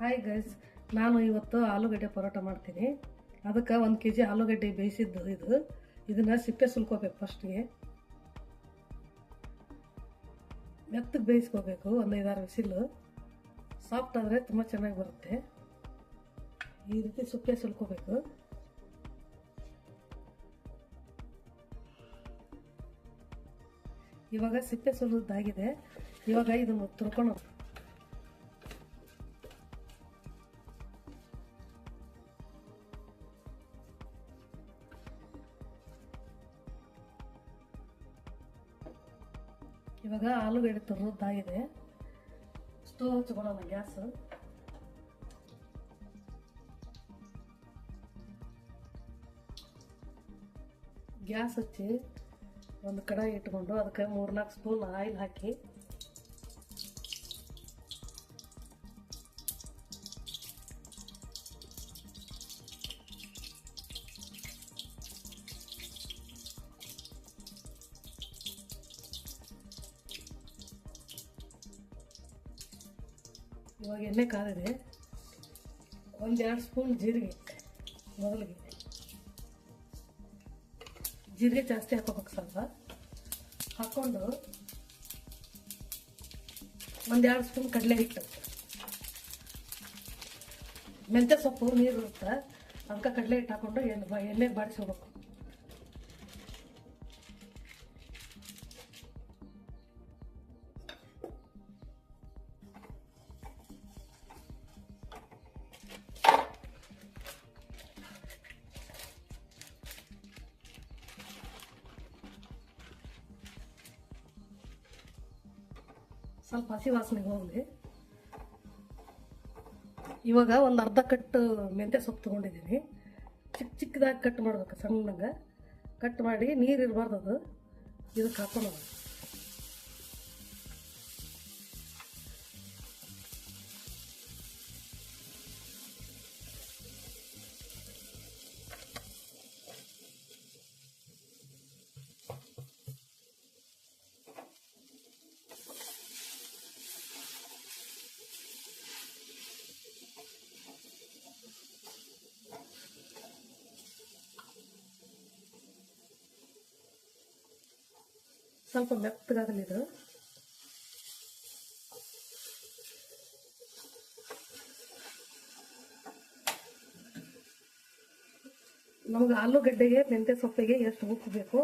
Hi guys, ನಾನು ಇವತ್ತು ಆಲೂಗಡ್ಡೆ ಪರೋಟ ಮಾಡ್ತೀನಿ. ಅದಕ್ಕೆ 1 kg ಆಲೂಗಡ್ಡೆ ಬೇಯಿಸಿದ್ದು ಇದನ್ನು ಸಿಪ್ಪೆ ಸುಲ್ಕೋಬೇಕು. ಫಸ್ಟ್ಗೆ ಮೆತ್ತಗೆ ಬೇಯಿಸ್ಕೋಬೇಕು. ಒಂದು 5-6 ವಿಸಿಲು. ಸಾಫ್ಟ್ ಆದರೆ ತುಂಬ ಚೆನ್ನಾಗಿ ಬರುತ್ತೆ. ಈ ರೀತಿ ಸಿಪ್ಪೆ ಸುಲ್ಕೋಬೇಕು. ಇವಾಗ ಸಿಪ್ಪೆ ಸುಲಿದಾಗಿದೆ. ಇವಾಗ ಇದನ್ನು ತುರ್ಕೊಂಡು ಇವಾಗ ಆಲೂಗಡ್ಡೆ ತುರಿದಾಗಿದೆ. ಸ್ಟೋವ್ ಹಚ್ಕೊಳ್ಳೋಣ. ಗ್ಯಾಸ್ ಹಚ್ಚಿ ಒಂದು ಕಡಾಯಿ ಇಟ್ಕೊಂಡು ಅದಕ್ಕೆ 3-4 ಸ್ಪೂನ್ ಆಯಿಲ್ ಹಾಕಿ ಇವಾಗ ಎಣ್ಣೆ ಕಾದಿದೆ. 1-2 ಸ್ಪೂನ್ ಜೀರಿಗೆ. ಮೊದಲಿಗೆ ಜೀರಿಗೆ ಜಾಸ್ತಿ ಹಾಕೋಬೇಕು. ಸ್ವಲ್ಪ ಹಾಕ್ಕೊಂಡು 1-2 ಸ್ಪೂನ್ ಕಡಲೆ ಹಿಟ್ಟು. ಮೆಂತ್ಯ ಸೊಪ್ಪು ನೀರು ಇರುತ್ತೆ, ಅದಕ್ಕೆ ಕಡಲೆ ಹಿಟ್ಟು ಹಾಕ್ಕೊಂಡು ಎಣ್ಣೆ ಬಾಡಿಸ್ಕೋಬೇಕು. ಸ್ವಲ್ಪ ಹಸಿ ವಾಸನೆಗೆ ಹೋಗಲಿ. ಇವಾಗ ಒಂದು ಅರ್ಧ ಕಟ್ಟು ಮೆಂತ್ಯ ಸೊಪ್ಪು ತೊಗೊಂಡಿದ್ದೀನಿ. ಚಿಕ್ಕದಾಗಿ ಕಟ್ ಮಾಡ್ಬೇಕು. ಸಣ್ಣಗೆ ಕಟ್ ಮಾಡಿ, ನೀರು ಇರಬಾರ್ದು ಅದು. ಇದಕ್ಕೆ ಹಾಕೊಂಡು ಸ್ವಲ್ಪ ಮೆತ್ತಗಾಗಲಿ ಇದು. ನಮ್ಗೆ ಆಲೂಗಡ್ಡೆಗೆ ಮೆಂತ್ಯ ಸೊಪ್ಪಿಗೆ ಎಷ್ಟು ಉಪ್ಪು ಬೇಕು